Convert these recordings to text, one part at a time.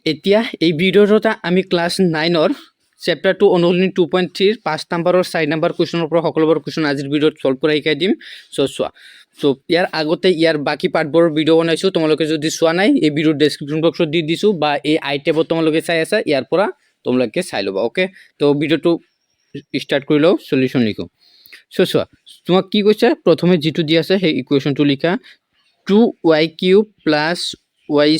এতিয়া এই ভিডিঅ'টা আমি ক্লাছ 9ৰ চেপ্টাৰ 2 অনুশীলনী 2.3 5 নম্বৰৰ 4 নম্বৰ কুৱেশ্যনৰ পৰা সকলোবোৰ কুৱেশ্যন আজিৰ ভিডিঅ'ত সলভ কৰা শিকাই দিম চোৱা ইয়াৰ আগতে ইয়াৰ বাকি পাৰ্টবোৰৰ ভিডিঅ' বনাইছো তোমালোকে যদি চোৱা নাই এই ভিডিঅ'ৰ ডেসক্ৰিপচন বক্সত দি দিছো বা এই আইটেমত তোমালোকে চাই আছা ইয়াৰ পৰা তোমালোকে চাই ল'বা ওকে তো ভিডিঅ'টো ষ্টাৰ্ট কৰি লও সলিউশন লিখো চোৱা তোমাক কি কৈছে প্ৰথমে যেটো দি আছে সেই ইকুৱেশ্যনটো লিখা 2y³ + y²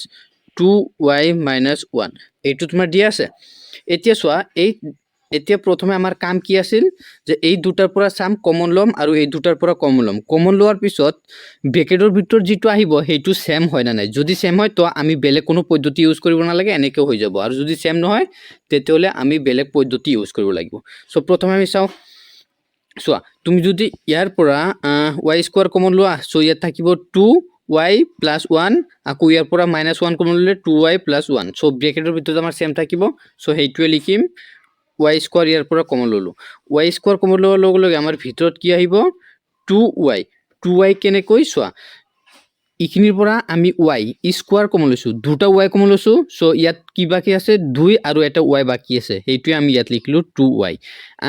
- 2y - 1 এইটো তোমাৰ দিয়া আছে এতিয়া চোৱা এতিয়া প্ৰথমে আমাৰ কাম কি আছিল যে এই দুটাৰ পৰা সাম কমন লম আৰু এই দুটাৰ পৰা কমন লোৱাৰ পিছত ব্ৰেকেটৰ ভিতৰত যেটো আহিব হেতু সেম হয় না নাই যদি সেম হয় তো আমি বেলেগ কোনো পদ্ধতি ইউজ কৰিব নালাগে এনেকৈ হৈ যাব আৰু যদি সেম নহয় তেতিয়ালে আমি বেলেগ পদ্ধতি ইউজ কৰিব লাগিব সো প্ৰথমে আমি চাও চোৱা তুমি যদি ইয়াৰ পৰা y² কমন লোৱা সো ইয়াত থাকিব 2y + 1 আকৌ ইয়াৰ পৰা -1 কমন ললে 2y + 1 সো ব্ৰেকেটৰ ভিতৰত আমাৰ সেম থাকিব সো হেইটোৱে লিখিম y² ইয়াৰ পৰা কমন ললো y² কমন লোৱাৰ লগে লগে আমাৰ ভিতৰত কি আহিব 2y কেনেকৈ চোৱা ইখিনিৰ পৰা আমি y² কমন লৈছো দুটা y কমন লৈছো সো ইয়াত কি বাকি আছে 2 আৰু এটা y বাকি আছে হেইটোৱে আমি ইয়াত লিখিলো 2y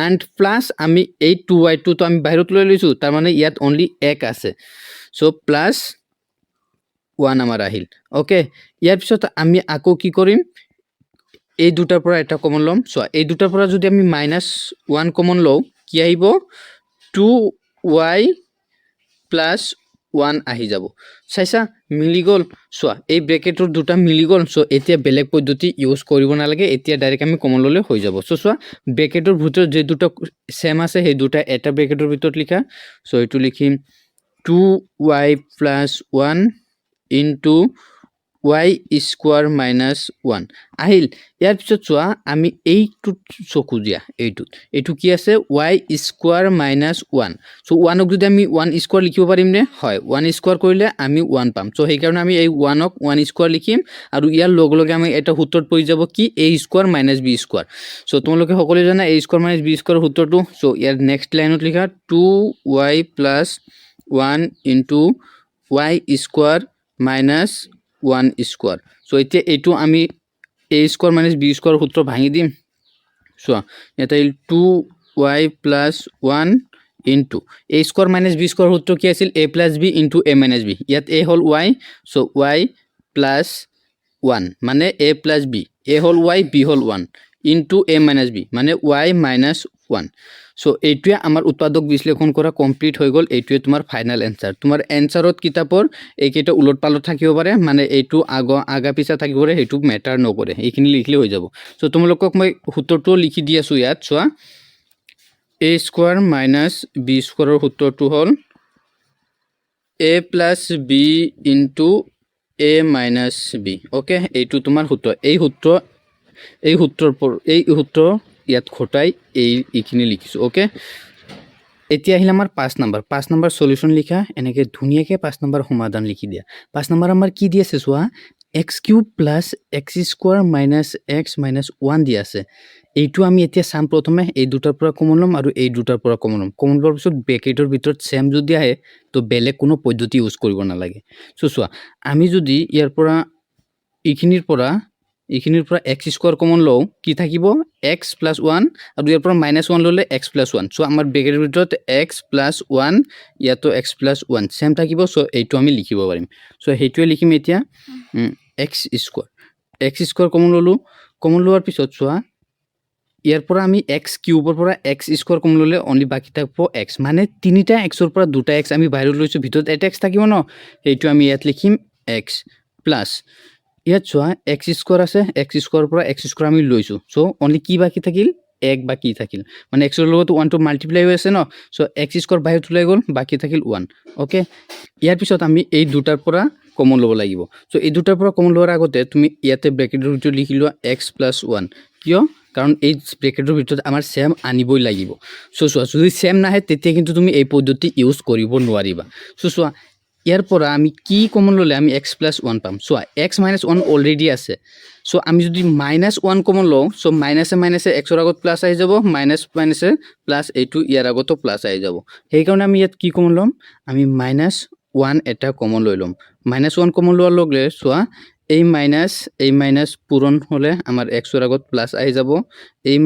এন্ড প্লাস আমি এই 2y টো তো আমি বাহিৰত লৈ লৈছো তাৰ মানে ইয়াত অনলি 1 আছে সো প্লাস 1 আমাৰ আহিল ওকে ইয়াৰ পিছত আমি আকৌ কি কৰিম এই দুটাৰ পৰা এটা কমন লম সো এই দুটাৰ পৰা যদি আমি -1 কমন লও কি আহিব 2y + 1 আহি যাব চাইছা মিলি গল সো এই ব্ৰেকেটৰ দুটা মিলি গল সো এতিয়া বেলেগ পদ্ধতি ইউজ কৰিব নালাগে এতিয়া ডাইৰেক্ট আমি কমন ললে হৈ যাব সো ব্ৰেকেটৰ ভিতৰত যে দুটা সেম আছে সেই দুটা এটা ব্ৰেকেটৰ ভিতৰত লিখা সো এটো লিখিম 2y + 1 * y² - 1 আহিল ইয়াৰ পিছত চোৱা আমি এইটো চকু দিয়া এইটো কি আছে y² - 1 সো 1ক যদি আমি 1² লিখিব পাৰিম নে হয় 1² কৰিলে আমি 1 পাম সো সেই কাৰণে আমি এই 1ক 1² লিখিম আৰু ইয়াৰ লগে লগে আমি এটা সূত্ৰত পৰি যাব কি a² - b² সো তোমালোকে সকলোৱে জানা a² - b² সূত্ৰটো সো ইয়াৰ নেক্সট লাইনত লিখা 2y + 1 * y² - 1² সো এতিয়া এইটো আমি a² - b² সূত্র ভাঙি দিম সো এটা 2y + 1 a² - b² সূত্র কি আছিল a + b * a - b ইয়াত a hall y so y + 1 মানে a + b a hall y b hall 1 * a - b মানে y - 1 সো এইটোৱে আমাৰ উৎপাদক বিশ্লেষণ কৰা কমপ্লিট হৈ গল এইটোৱে তোমাৰ ফাইনাল এনসাৰ তোমাৰ এনসাৰত কিতাপৰ এইকেইটা উলট পালট থাকিব পাৰে মানে এইটো আগা পিছা থাকিব পাৰে হেতু মেটাৰ নকৰে এইখিনি লিখলে হৈ যাব সো তোমালোকক মই সূত্ৰটো লিখি দি আছো ইয়াত চোৱা a² - b² ৰ সূত্ৰটো হল a + b * a - b okay এইটো তোমাৰ সূত্ৰ এই সূত্ৰ ইয়াত খটাই এইখিনি লিখিছো ওকে এতিয়া আহিল আমাৰ 5 নম্বৰ সলিউশন লিখা এনেকে ধুনিয়াকে 5 নম্বৰ সমাধান লিখি দিয়া 5 নম্বৰ আমাৰ কি দি আছে চোৱা x³ + x² - x - 1 দি আছে এইটো আমি এতিয়া সাম প্ৰথমে এই দুটাৰ পৰা কমন লম আৰু এই দুটাৰ পৰা কমন লোৱাৰ পিছত ব্ৰেকেটৰ ভিতৰত সেম যদি আহে তো বেলেগ কোনো পদ্ধতি ইউজ কৰিব নালাগে সো চোৱা আমি যদি ইয়াৰ পৰা ইখিনিৰ পৰা x² কমন লও কি থাকিব x + 1 আৰু ইয়াৰ পৰা -1 ললে x + 1 সো আমাৰ ব্ৰেকেটৰ ভিতৰত x + 1 ইয়াতো x + 1 সেম থাকিব সো এইটো আমি লিখিব পাৰিম সো হেইটোৱে লিখিম এতিয়া x² কমন লোৱাৰ পিছত চোৱা ইয়াৰ পৰা আমি x³ ৰ পৰা x² কমন ললে অনলি বাকি থাকিব x মানে তিনিটা x ৰ পৰা দুটা x আমি বাহিৰত লৈছো ভিতৰত এটা x থাকিব ন এইটো আমি ইয়াত লিখিম x প্লাস ইয়াত চোৱা x² আছে x² ৰ পৰা x² আমি লৈছো সো অনলি কি বাকি থাকিল 1 বাকি থাকিল মানে x ৰ লগত 1 টো মাল্টিপ্লাই হৈ আছে ন সো x² বাহিৰত ওলাই গল বাকি থাকিল 1 ওকে ইয়াৰ পিছত আমি এই দুটাৰ পৰা কমন লব লাগিব সো এই দুটাৰ পৰা কমন লোৱাৰ আগতে তুমি ইয়াতে ব্ৰেকেটৰ ভিতৰত লিখি লোৱা x + 1 কিয় কাৰণ এই ব্ৰেকেটৰ ভিতৰত আমাৰ সেম আনিবই লাগিব সো চোৱা যদি সেম নাহে তেতিয়া কিন্তু তুমি এই পদ্ধতি ইউজ কৰিব নোৱাৰিবা সো চোৱা ইয়াৰ পৰা আমি কি কমন ললে আমি x + 1 পাম চোৱা x - 1 অলৰেডি আছে সো আমি যদি -1 কমন লও সো মাইনাসে x ৰ আগত প্লাস আহি যাব মাইনাসে প্লাস এইটো ইয়াৰ আগতো প্লাস আহি যাব সেই কাৰণে আমি ইয়াত কি কমন লম আমি -1 এটা কমন লৈ লম -1 কমন লোৱাৰ লগে চোৱা এই মাইনাছ পূৰণ হ'লে আমাৰ এক্সৰ আগত প্লাছ আহি যাব এই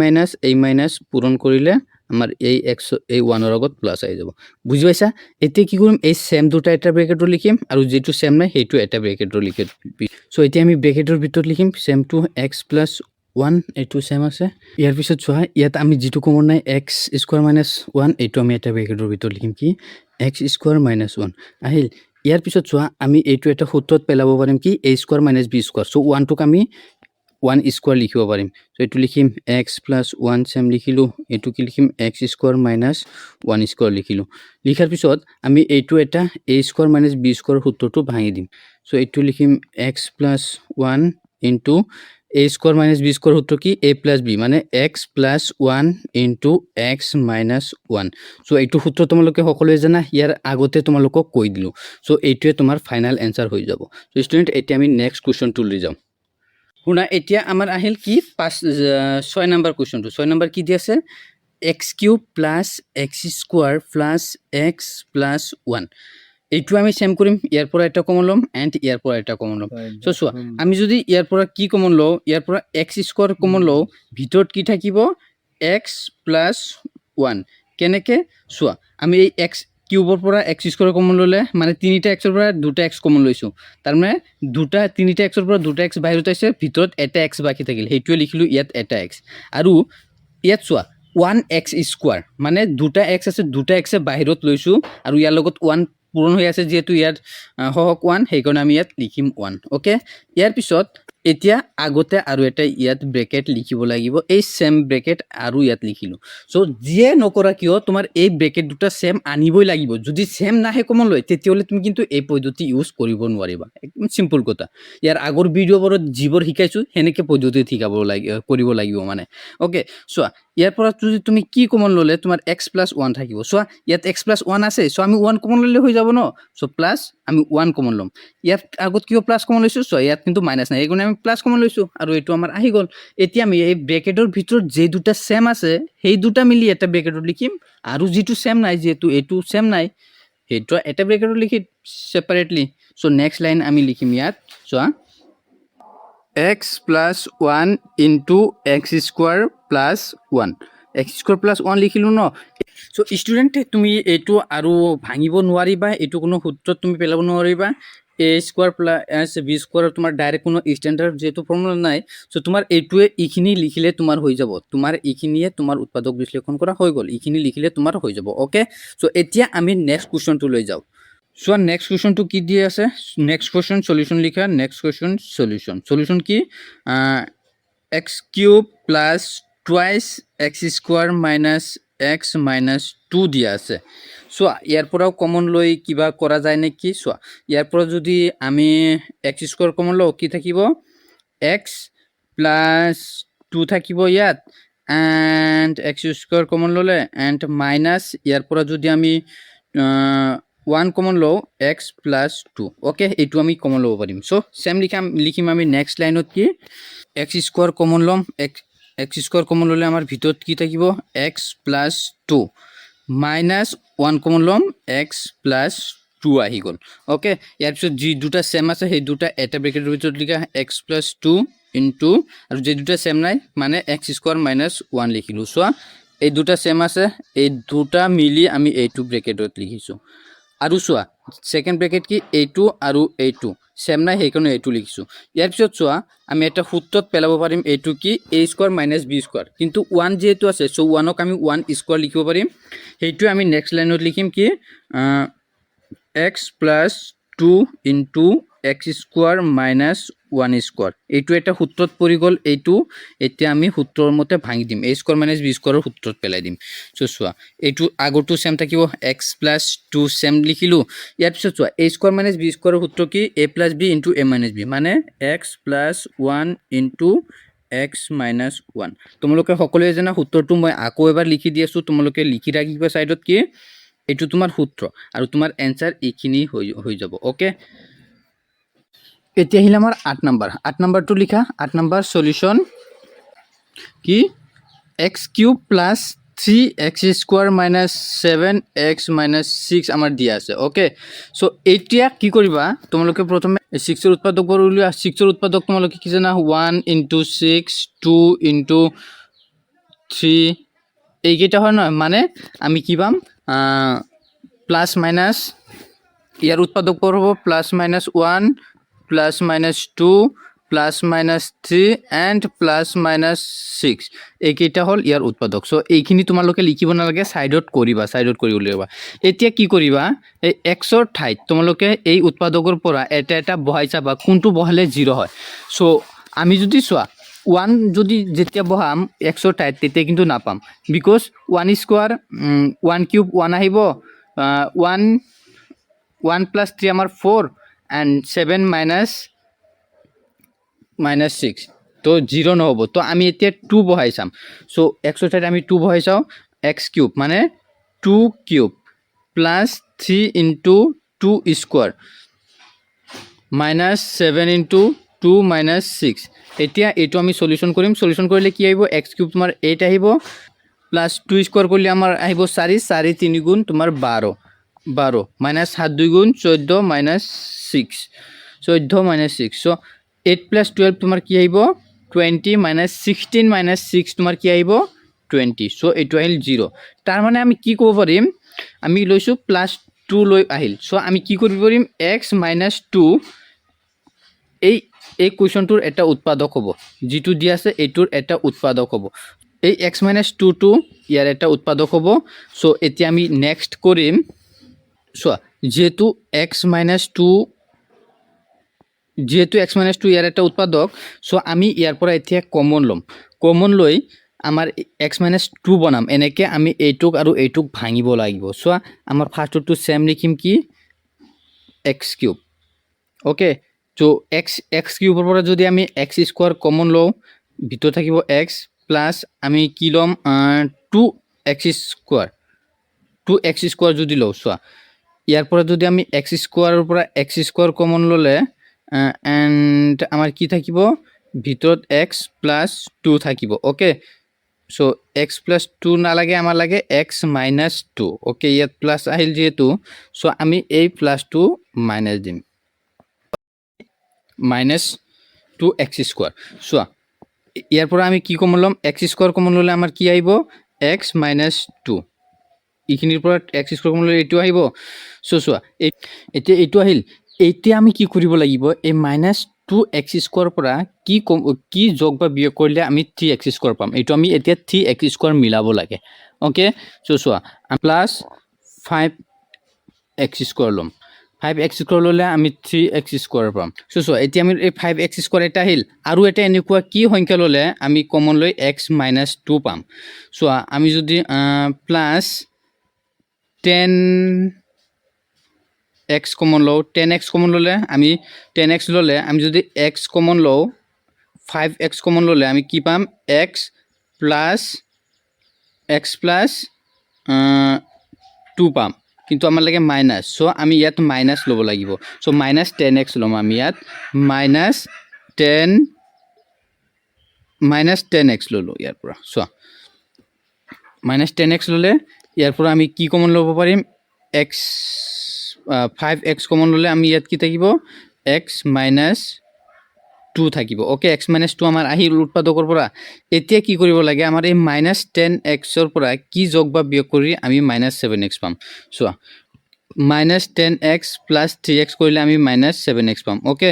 মাইনাছ পূৰণ কৰিলে আমাৰ এই এক্স এই 1 ৰ আগত প্লাছ আহি যাব বুজি পাইছা এতিয়া কি কৰিম এই সেম দুটা এটা ব্ৰেকেটত লিখিম আৰু যেটো সেম নাই হেতু এটা ব্ৰেকেটত লিখিম সো এতিয়া আমি ব্ৰেকেটৰ ভিতৰত লিখিম সেম টু x + 1 এটো সেম আছে ইয়াৰ পিছত চোৱা ইয়াত আমি যেটো কমন নাই x² - 1 এটো আমি এটা ব্ৰেকেটৰ ভিতৰত লিখিম কি x² - 1 আহিল ইয়াৰ পিছত চোৱা আমি এইটো এটা সূত্ৰত পেলাব পাৰিম কি a² - b², সো 1 টোক আমি 1² লিখিব পাৰিম সো এটো লিখিম x + 1 সেম লিখিলো এটো কি লিখিম x² - 1² লিখিলো লিখাৰ পিছত আমি এইটো এটা a² - b² সূত্ৰটো ভাঙি দিম সো এটো লিখিম x + 1 * a² - b² সূত্ৰ কি a + b মানে x + 1 * x - 1 সো এইটো সূত্ৰ তোমালোকে সকলোৱে জানা ইয়াৰ আগতে তোমালোকক কৈ দিলো সো এইটোৱে তোমাৰ ফাইনাল এনসাৰ হৈ যাব সো স্টুডেন্ট এতিয়া আমি নেক্সট কোৱেশ্চনটো লৈ যাম শুনা এতিয়া আমাৰ আহিল কি 6 নম্বৰ কোৱেশ্চনটো 6 নম্বৰ কি দি আছে x³ + x² + x + 1 এইটো আমি সেম কৰিম ইয়াৰ পৰা এটা কমন লম এন্ড ইয়াৰ পৰা এটা কমন লম সো চোৱা আমি যদি ইয়াৰ পৰা কি কমন লও ইয়াৰ পৰা x² কমন লও ভিতৰত কি থাকিব x + 1 কেনেকে চোৱা আমি এই x কিউবৰ পৰা x² কমন ললে মানে তিনিটা x ৰ পৰা দুটা x কমন লৈছো তাৰ মানে তিনিটা x ৰ পৰা দুটা x বাহিৰত আছে ভিতৰত এটা x বাকি থাকিল হেতুৱে লিখিলো ইয়াত এটা x আৰু ইয়াত চোৱা 1x² মানে দুটা x আছে দুটা x বাহিৰত লৈছো আৰু ইয়াৰ লগত 1 পূৰণ হৈ আছে যেহেতু ইয়াত হওক 1 সেই কাৰণে আমি ইয়াত লিখিম 1 ওকে ইয়াৰ পিছত এতিয়া আগতে আৰু এটা ইয়াত ব্ৰেকেট লিখিব লাগিব এই সেম ব্ৰেকেট আৰু ইয়াত লিখিলো সো যিয়ে নকৰা কিয় তোমাৰ এই ব্ৰেকেট দুটা সেম আনিবই লাগিব যদি সেম নাহে কমন লয় তেতিয়ালে তুমি কিন্তু এই পদ্ধতি ইউজ কৰিব নোৱাৰিবা একদম সিম্পল কথা ইয়াৰ আগৰ ভিডিঅ'বোৰত যিবোৰ শিকাইছো হেনেকে পদ্ধতি কৰিব লাগিব মানে ওকে সো ইয়াৰ পৰা যদি তুমি কি কমন ললে তোমাৰ x + 1 থাকিব সো ইয়াত x + 1 আছে সো আমি 1 কমন ললে হৈ যাব ন সো প্লাস আমি 1 কমন লম ইয়াত আগত কিয় প্লাস কমন লৈছো সো ইয়াত কিন্তু মাইনাস নাই এইগুণে আমি প্লাস কমন লৈছো আৰু এটো আমাৰ আহি গল এতিয়া আমি এই ব্ৰেকেটৰ ভিতৰত যে দুটা সেম আছে সেই দুটা মিলি এটা ব্ৰেকেটত লিখিম আৰু যেটো সেম নাই যেটো এটো সেম নাই হেটো এটা ব্ৰেকেটত লিখি সেপাৰেটলি সো নেক্সট লাইন আমি লিখিম ইয়াত সো x + 1 * x² + 1 x² + 1 লিখিলো ন সো স্টুডেন্ট তুমি এটো আৰু ভাঙিব নোৱাৰিবা এটো কোনো সূত্ৰত তুমি পেলাব নোৱাৰিবা a² + b² তোমাৰ ডাইৰেক্ট কোনো স্ট্যান্ডাৰ্ড যেটো ফৰ্মুলা নাই সো তোমাৰ এটোৱে ইখিনি লিখিলে তোমাৰ হৈ যাব তোমাৰ ইখিনিয়ে তোমাৰ উৎপাদক বিশ্লেষণ কৰা হৈ গল ইখিনি লিখিলে তোমাৰ হৈ যাব ওকে সো এতিয়া আমি নেক্সট কোৱেশ্চনটো লৈ যাও সো নেক্সট কোৱেশ্চনটো কি দি আছে নেক্সট কোৱেশ্চন সলিউশন লিখা নেক্সট কোৱেশ্চন সলিউশন কি x³ + twice x² - x - 2 দিয়া আছে সো ইয়াৰ পৰাও কমন লৈ কিবা কৰা যায় নেকি সো ইয়াৰ পৰা যদি আমি x² কমন লও কি থাকিব x + 2 থাকিব ইয়াত এন্ড x² কমন ললে এন্ড মাইনাস ইয়াৰ পৰা যদি আমি 1 কমন লও x + 2 ওকে এটো আমি কমন লব পাৰিম সো সেম লিখিম আমি নেক্সট লাইনত কি x² কমন লম x² কমন ললে আমাৰ ভিতৰত কি থাকিব x + 2 মাইনাস 1 কমন লম x + 2 আহি গল ওকে ইয়াৰ পিছত যি দুটা সেম আছে সেই দুটা এটা ব্ৰেকেটৰ ভিতৰত লিখা x + 2 আৰু যে দুটা সেম নাই মানে x² - 1 লিখিলো সো এই দুটা সেম আছে এই দুটা মিলি আমি এইটো ব্ৰেকেটত লিখিছো আৰু চোৱা সেকেন্ড ব্ৰেকেট কি এইটো আৰু এইটো সেম নাই হেকনে এইটো লিখিছো ইয়াৰ পিছত চোৱা আমি এটা সূত্ৰত পেলাব পাৰিম এইটো কি a² - b² কিন্তু 1 যেটো আছে সো 1ক আমি 1² লিখিব পাৰিম হেইটো আমি নেক্সট লাইনত লিখিম কি x + 2 * x² - 1² এইটো এটা সূত্ৰত পৰি গল এইটো এতিয়া আমি সূত্ৰৰ মতে ভাঙি দিম a² - b² সূত্ৰত পেলাই দিম সো চোৱা এইটো আগৰটো সেম থাকিব x + 2 সেম লিখিলো ইয়াৰ পিছত চোৱা a² - b² সূত্ৰ কি a + b * a - b মানে x + 1 * x - 1 তোমালোকে সকলোৱে জানা সূত্ৰটো মই আকৌ এবাৰ লিখি দি আছো তোমালোকে লিখি ৰাখিবা সাইডত কি এটো তোমাৰ সূত্ৰ আৰু তোমাৰ এনসাৰ ইখিনি হৈ যাব ওকে এতিয়া আহিল আমাৰ 8 নম্বৰটো লিখা 8 নম্বৰ সলিউশন কি x³ + 3x square minus 7x minus 6 আমার দিয়া আছে ওকে সো এতিয়া কি কৰিবা তোমালোকে প্ৰথমে 6 এৰ উৎপাদক বৰ উলিয়া 6 এর উৎপাদক তোমালোকে কি জানা 1 * 6 2 * 3 এইকেইটা হয় নহয় মানে আমি কি পাম প্লাস মাইনাস ইয়ার উৎপাদক পর হব plus minus 1 plus minus 2 plus minus 3 and plus minus 6 এইকেইটা হল ইয়ার উৎপাদক সো এইখিনি তোমালোকে লিখিব নালাগে সাইডত কৰিবা সাইডত কৰি উলিয়াবা এতিয়া কি কৰিবা এই xৰ ঠাইত তোমালোকে এই উৎপাদকৰ পৰা এটা এটা বহাই চাবা কোনটো বহালে 0 হয় সো আমি যদি চোৱা 1 যদি যেতিয়া বহাম xৰ ঠাইত তেতিয়া কিন্তু নাপাম বিকজ 1 স্কয়ার 1 কিউব 1 আহিব 1 plus 3 আমার 4 and 7 minus 6 তো 0 নহব তো আমি এতিয়া 2 বহাই চাম সো x এর ঠাইত আমি 2 বহাই চাও x কিউব মানে 2 cube plus 3 into 2 square minus 7 into 2 minus 6 এতিয়া এটো আমি সলিউশন কৰিম সলিউশন কৰিলে কি আহিব x কিউব তোমাৰ 8 আহিব প্লাস 2 স্কয়ার করলে আমার আহিব 4 4 3 গুণ তোমার 12 12 minus 7 2 গুণ 14 minus 6 14 minus 6 so 8 plus 12 তোমার কি আহিব 20 minus 16 minus 6 তোমার কি আহিব 20 so এটো আহিল 0 তার মানে আমি কি কব পারিম আমি লৈছো প্লাস 2 লৈ আহিল so আমি কি কৰিব পাৰিম x minus 2 এই কোৱেশ্যনটোৰ এটা উৎপাদক হ'ব যেটো দি আছে এটোৰ এটা উৎপাদক হ'ব এই x minus 2 to ইয়াৰ এটা উৎপাদক হ'ব সো এতিয়া আমি নেক্সট কৰিম সো যেটো x minus 2 ইয়াৰ এটা উৎপাদক সো আমি ইয়াৰ পৰা এতিয়া কমন লৈ আমাৰ x minus 2 বনাম এনেকে আমি এইটুক আৰু এইটুক ভাঙিব লাগিব সো আমাৰ ফাৰ্ষ্টটো সেম লিখিম কি x কিউব ওকে তো x কিউবৰ পৰা যদি আমি x স্কয়াৰ কমন লও ভিতৰ থাকিব x প্লাস আমি কি লম 2x স্কয়াৰ যদি লও সো ইয়াৰ পৰা যদি আমি x স্কয়াৰৰ পৰা x স্কয়াৰ কমন ললে এন্ড আমাৰ কি থাকিব ভিতৰত x প্লাস 2 থাকিব ওকে সো x প্লাস 2 না লাগে আমাৰ লাগে x minus 2 ওকে ইয়াত প্লাস আহিল যেহেতু সো আমি এই প্লাস 2 মাইনাস দিম minus 2x স্কয়ার সো ইয়াৰ পৰা আমি কি কমন লম x স্কয়াৰ কমন ললে আমাৰ কি আহিব x minus 2 ইখিনিৰ পৰা x স্কয়ার কমন ললে এটো আহিব সো এতিয়া এটো আহিল এতিয়া আমি কি কৰিব লাগিব এই minus 2x স্কয়াৰ পৰা কি যোগ বা বিয়োগ কৰিলে আমি 3x স্কয়ার পাম এটো আমি এতিয়া 3x স্কয়ার মিলাব লাগে okay so plus 5x square লম 5x স্কয়ার ললে আমি 3x স্কয়ার পাম সো এতিয়া আমি এই 5x স্কয়ার এটা আহিল আৰু এটা এনেকুৱা কি সংখ্যা ললে আমি কমন লৈ x minus 2 পাম সো আমি যদি প্লাস 10x কমন লও 10x কমন ললে আমি 10x ললে আমি যদি x কমন লও 5x কমন ললে আমি কি পাম x plus 2 পাম কিন্তু আমাৰ লাগে মাইনাস সো আমি ইয়াত মাইনাস লব লাগিব সো মাইনাস 10x লম আমি ইয়াত মাইনাস 10x ললো ইয়াৰ পৰা সো মাইনাস 10x ললে ইয়াৰ পৰা আমি কি কমন লব পাৰিম x 5x কমন ললে আমি ইয়াত কি থাকিব x minus 2 থাকিব ওকে x minus 2 আমাৰ আহিল উৎপাদকৰ পৰা এতিয়া কি কৰিব লাগে আমাৰ এই minus 10x ৰ পৰা কি যোগ বা বিয়োগ কৰি আমি minus 7x পাম so minus 10x plus 3x কৰিলে আমি minus 7x পাম ওকে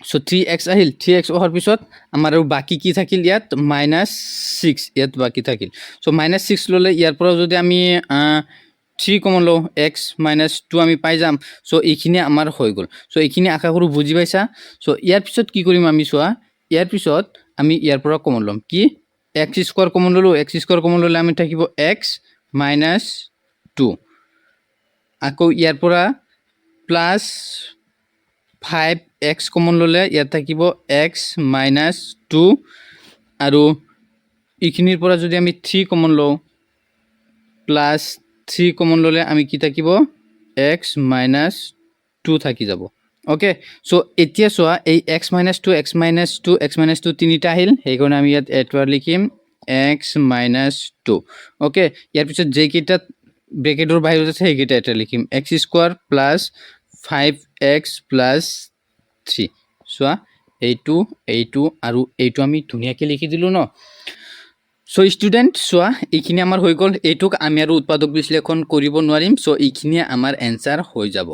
সো 3x আহিল 3x অহাৰ পিছত আমাৰ আৰু বাকি কি থাকিল ইয়াত minus 6 ইয়াত বাকি থাকিল সো minus 6 ললে ইয়াৰ পৰা যদি আমি 3 কমন লও x minus 2 আমি পাই যাম সো এইখিনি আমাৰ হৈ গল সো এইখিনি আশা কৰো বুজি পাইছা সো ইয়াৰ পিছত কি কৰিম আমি সোয়া ইয়াৰ পিছত আমি ইয়াৰ পৰা কমন লম কি x স্কয়াৰ কমন ললো x স্কয়াৰ কমন ললে আমি থাকিব x minus 2 আকৌ ইয়াৰ পৰা প্লাস 5x কমন ললে ইয়াত থাকিব x minus 2 আৰু ইখিনিৰ পৰা যদি আমি 3 কমন লও প্লাস 3 কমন ললে আমি কি থাকিব x minus 2 থাকি যাব ওকে সো এতিয়া সোয়া এই x minus 2 তিনিটা আহিল সেই কাৰণে আমি ইয়াত এটৱাৰ লিখিম এক্স মাইনাছ 2 অ'কে ইয়াৰ পিছত যেইকেইটা ব্ৰেকেটৰ বাহিৰত আছে সেইকেইটা এটা লিখিম x square plus 5x plus 3 চোৱা এইটো আৰু এইটো আমি ধুনীয়াকৈ লিখি দিলোঁ ন সো ষ্টুডেণ্ট চোৱা এইখিনি আমাৰ হৈ গ'ল এইটোক আমি আৰু উৎপাদক বিশ্লেষণ কৰিব নোৱাৰিম সো এইখিনিয়ে আমাৰ এনসাৰ হৈ যাব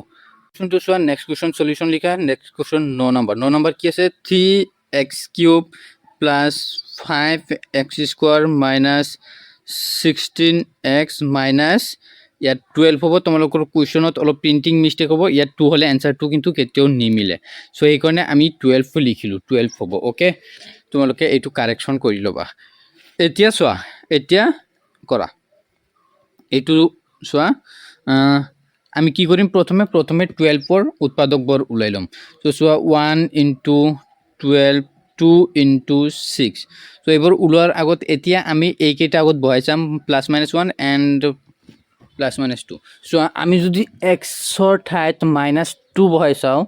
কোৱেশ্যনটো চোৱা নেক্সট কুৱেশ্যন সলিউশ্যন লিখা নেক্সট কুৱেশ্যন 9 নম্বৰ কি আছে 3x³ plus 5x square minus 16x minus ইয়াত 12 হ'ব তোমালোকৰ কুৱেশ্যনত অলপ প্ৰিণ্টিং মিষ্টেক হ'ব ইয়াত 2 হ'লে এনসাৰটো কিন্তু কেতিয়াও নিমিলে সো সেইকাৰণে আমি 12 লিখিলোঁ 12 হ'ব অ'কে তোমালোকে এইটো কাৰেকশ্যন কৰি ল'বা এতিয়া চোৱা এতিয়া কৰা এইটো চোৱা আমি কি কৰিম প্ৰথমে 12ৰ উৎপাদকবোৰ ওলাই ল'ম সো চোৱা 1 * 12 2 * 6 সো এইবোৰ ওলোৱাৰ আগত এতিয়া আমি এইকেইটা আগত বহাই চাম +-1 এণ্ড +-2 চোৱা আমি যদি এক্সৰ ঠাইত -2 বহাই চাওঁ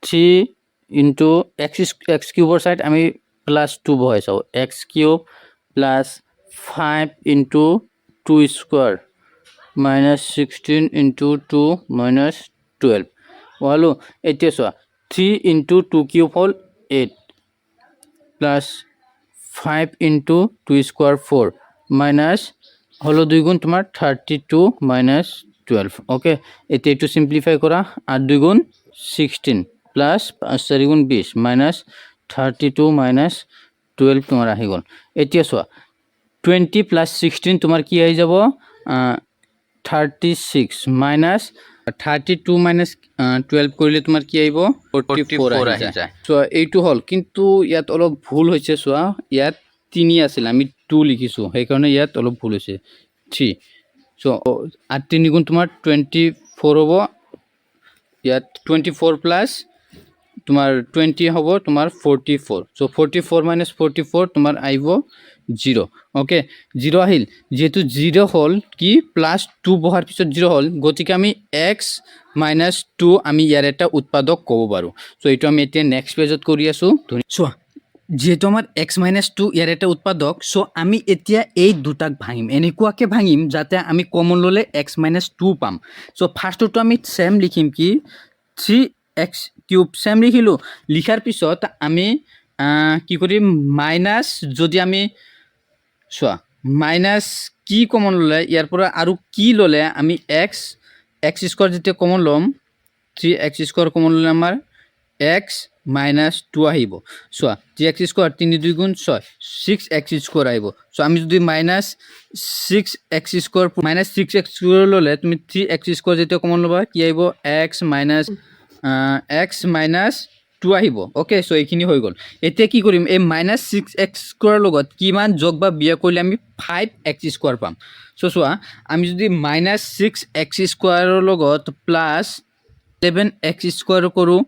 3 * x³ চাইড আমি +2 বহাই চাওঁ x³ plus 5 * 2 square minus 16 * 2 minus 12 বহালোঁ এতিয়া চোৱা 3 * 2³ হ'ল 8 প্লাছ 5 * 2 স্কোৱাৰ 4 মাইনাছ হলো 2 গুণ তোমাৰ 32 মাইনাছ 12 অ'কে এতিয়া এইটো চিম্প্লিফাই কৰা 8 2 গুণ 16 প্লাছ 5 4 গুণ 20 মাইনাছ 32 মাইনাছ 12 তোমাৰ আহি গ'ল এতিয়া চোৱা 20 + 16 তোমাৰ কি আহি যাব 36 মাইনাছ 32 মাইনাছ 12 কৰিলে তোমাৰ কি আহিব 44 আহি যায় চোৱা এইটো হ'ল কিন্তু ইয়াত অলপ ভুল হৈছে চোৱা ইয়াত 3 আছিল আমি 2 লিখিছোঁ সেইকাৰণে ইয়াত অলপ ভুল হৈছে 3 সো 8 3 গুণ তোমাৰ 24 হ'ব ইয়াত 24 প্লাছ তোমাৰ 20 হ'ব তোমাৰ 44 সো 44 মাইনাছ 44 তোমাৰ আহিব 0 অ'কে 0 আহিল যেহেতু 0 হ'ল কি +2 বহাৰ পিছত 0 হ'ল গতিকে আমি x - 2 আমি ইয়াৰ এটা উৎপাদক ক'ব পাৰোঁ সো এইটো আমি এতিয়া নেক্সট পেজত কৰি আছোঁ চোৱা যেহেতু আমাৰ x - 2 ইয়াৰ এটা উৎপাদক সো আমি এতিয়া এই দুটাক ভাঙিম এনেকুৱাকৈ ভাঙিম যাতে আমি কমন ল'লে x - 2 পাম সো ফাৰ্ষ্টটো আমি চেম লিখিম কি 3x³ চেম লিখিলোঁ লিখাৰ পিছত আমি কি কৰিম মাইনাছ যদি আমি চোৱা মাইনাছ কি কমন ল'লে ইয়াৰ পৰা আৰু কি ল'লে আমি x² যেতিয়া কমন ল'ম 3x² কমন ল'লে আমাৰ x - 2 আহিব চোৱা 3x² 3 2 গুণ 6 6x² আহিব সো আমি যদি -6x² ল'লে তুমি 3x² যেতিয়া কমন ল'বা কি আহিব x - 2 আহিব অ'কে সো এইখিনি হৈ গ'ল এতিয়া কি কৰিম এই -6x² লগত কিমান যোগ বা বিয়োগ কৰিলে আমি 5x² পাম সো চোৱা আমি যদি -6x² লগত প্লাছ 11x² কৰোঁ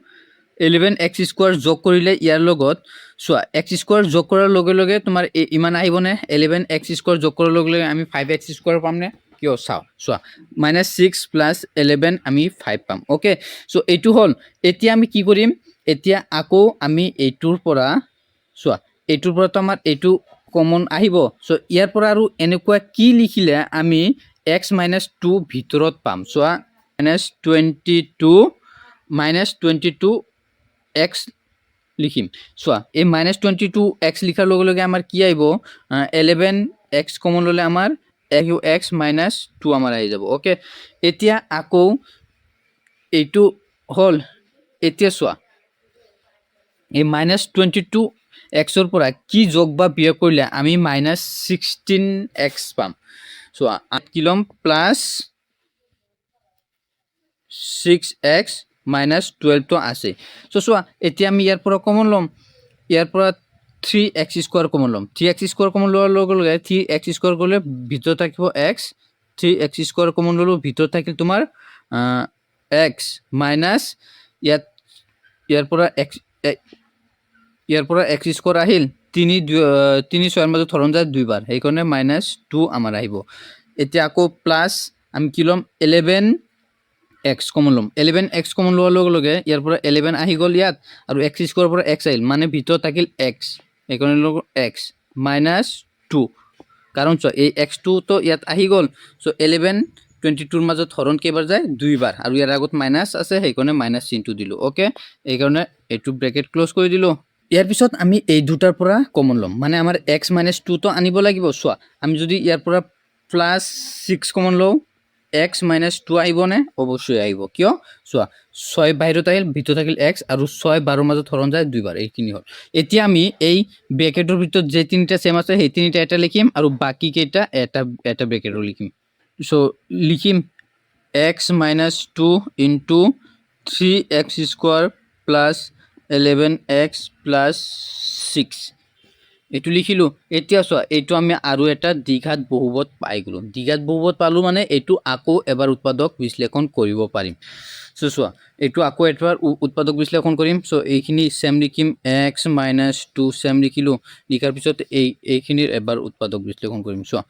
11x² যোগ কৰিলে ইয়াৰ লগত চোৱা x² যোগ কৰাৰ লগে লগে তোমাৰ ইমান আহিবনে 11x² যোগ কৰাৰ লগে লগে আমি 5x² পামনে কিয় চাওঁ চোৱা -6 + 11 আমি 5 পাম অ'কে সো এইটো হ'ল এতিয়া আমি কি কৰিম এতিয়া আকৌ আমি এইটোৰ পৰা চোৱা এইটোৰ পৰাতো আমাৰ এইটো কমন আহিব সো ইয়াৰ পৰা আৰু এনেকুৱা কি লিখিলে আমি x - 2 ভিতৰত পাম চোৱা -22x লিখিম চোৱা এই -22x লিখাৰ লগে লগে আমাৰ কি আহিব 11x কমন ল'লে আমাৰ x - 2 আমাৰ আহি যাব অ'কে এতিয়া আকৌ এইটো হ'ল এতিয়া চোৱা এই -22xৰ পৰা কি যোগ বা বিয়োগ কৰিলে আমি -16x পাম চোৱা 8 কি ল'ম প্লাছ 6x - 12 তো আছে সো চোৱা এতিয়া আমি ইয়াৰ পৰা কমন ল'ম ইয়াৰ পৰা 3x² কমন ল'ম 3x² কমন লোৱাৰ লগে লগে 3x² গ'লে ভিতৰত থাকিব x 3x² কমন ল'লোঁ ভিতৰত থাকিল তোমাৰ x মাইনাছ ইয়াৰ পৰা x² আহিল 3 6ৰ মাজত হৰণ যায় 2 বাৰ সেইকাৰণে -2 আমাৰ আহিব এতিয়া আকৌ প্লাছ আমি কি ল'ম 11x কমন ল'ম 11x কমন লোৱাৰ লগে লগে ইয়াৰ পৰা 11 আহি গ'ল ইয়াত আৰু x² পৰা x আহিল মানে ভিতৰত থাকিল x সেইকাৰণে ল'ব x -2 কাৰণ চোৱা এই x2 তো ইয়াত আহি গ'ল সো 11 22 মাজত হৰণ কেইবাৰ যায় দুইবাৰ আৰু ইয়াৰ আগত মাইনাস আছে সেইকাৰণে মাইনাস চিনটো দিলো ওকে এই কাৰণে এইটো ব্ৰেকেট ক্লোজ কৰি দিলো ইয়াৰ পিছত আমি এই দুটাৰ পৰা কমন লম মানে আমাৰ x - 2 তো আনিব লাগিব চোৱা আমি যদি ইয়াৰ পৰা +6 কমন লও x - 2 আহিব নে অবশ্যই আহিব কিয় চোৱা 6 বাহিৰত আহিল ভিতৰত থাকিল x আৰু 6 12 মাজত হৰণ যায় দুইবাৰ এইখিনি হল এতিয়া আমি এই ব্ৰেকেটৰ ভিতৰত যে তিনিটা সেম আছে সেই তিনিটা এটা লিখিম আৰু বাকি কেইটা এটা ব্ৰেকেটৰ লিখিম সো লিখিম x - 2 into 3x² plus 11x plus 6 এইটো লিখিলো এতিয়া চোৱা এইটো আমি আৰু এটা দ্বিঘাত বহুপদ পাই গলো দ্বিঘাত বহুপদ পালো মানে এইটো আকৌ এবাৰ উৎপাদক বিশ্লেষণ কৰিব পাৰিম সো চোৱা এইটো আকৌ এবাৰ উৎপাদক বিশ্লেষণ কৰিম সো এইখিনি সেম লিখিম x - 2 সেম লিখিলো লিখাৰ পিছত এইখিনিৰ এবাৰ উৎপাদক বিশ্লেষণ কৰিম চোৱা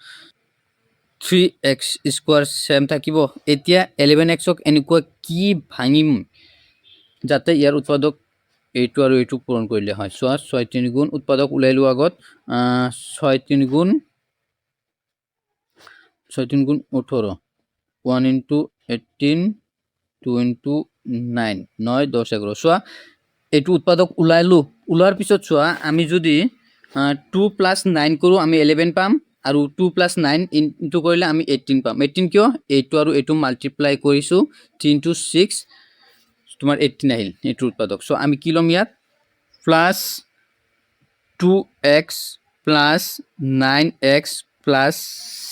3x² সেম থাকিব এতিয়া 11x ক এনেকুৱা কি ভাঙিম যাতে ইয়াৰ উৎপাদক এইটো আৰু এইটো পূৰণ কৰিলে হয় সো 6 3 গুণ উৎপাদক উলাইলো আগত 6 3 গুণ 18 1 into 18 2 into 9 9 10 11 সো এইটো উৎপাদক উলাইলো উলাৰ পিছত চোৱা আমি যদি 2 + 9 কৰো আমি 11 পাম আৰু 2 + 9 ইনটু কৰিলে আমি 18 পাম 18 কিয় এইটো আৰু এইটো মাল্টিপ্লাই কৰিছো 3 into 6 তোমাৰ 18 আহিল এইটো উৎপাদক সো আমি কি লম ইয়াত plus 2x plus 9x plus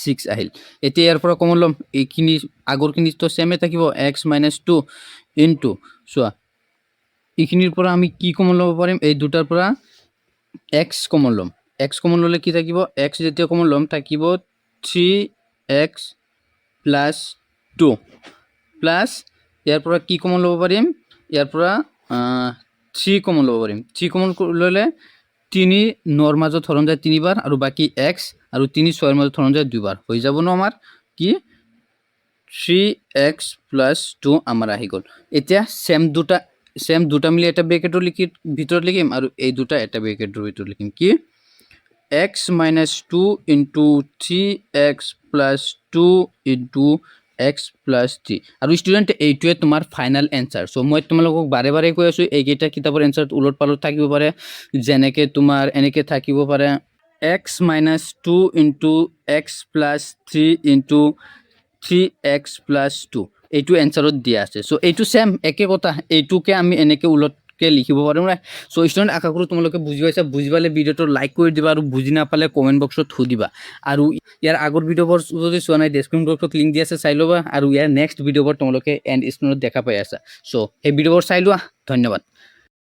6 আহিল এতিয়া ইয়াৰ পৰা কমন লম এইখিনি আগৰখিনি তো সেমে থাকিব x - 2 into চোৱা এইখিনিৰ পৰা আমি কি কমন লব পাৰিম এই দুটাৰ পৰা x কমন লম x কমন ললে কি থাকিব x যেতিয়া কমন লম থাকিব 3x plus 2 plus ইয়াৰ পৰা কি কমন লব পাৰিম ইয়াৰ পৰা 3 কমন লব পাৰিম 3 কমন ললে 3 9 মাজত হৰণ যায় তিনিবাৰ আৰু বাকি x আৰু 3 6 মাজত হৰণ যায় দুইবাৰ হৈ যাব ন আমাৰ কি 3x + 2 আমাৰ আহি গল এতিয়া সেম দুটা মিলি এটা ব্ৰেকেটৰ ভিতৰত লিখিম আৰু এই দুটা এটা ব্ৰেকেটৰ ভিতৰত লিখিম কি x - 2 into 3x + 2 into x plus 3 আৰু স্টুডেন্ট এইটোৱে তোমাৰ ফাইনাল এনসাৰ সো মই তোমালোকক বাৰে বাৰে কৈ আছো এইকেইটা কিতাপৰ এনসাৰ উলট পালট থাকিব পাৰে যেনেকে তোমাৰ এনেকে থাকিব পাৰে x - 2 into x plus 3 into 3x plus 2 এইটো এনসারত দিয়া আছে সো এইটো সেম একে কথা এইটোকে আমি এনেকে উলটকে লিখিব পাৰো না সো স্টুডেন্ট আশা কৰো তোমালোকে বুজি পাইছা বুজি পালে ভিডিওটো লাইক কৰি দিবা আৰু বুজি নাপালে কমেন্ট বক্সত সুধিবা আৰু ইয়াৰ আগৰ ভিডিওবোৰ যদি চোৱা নাই ডেসক্ৰিপশন বক্সত লিংক দি আছে চাই লবা আৰু ইয়াৰ নেক্সট ভিডিওবোৰ তোমালোকে এন্ড স্ক্ৰিনত দেখা পাই আছা সো এই ভিডিওবোৰ চাই লোৱা ধন্যবাদ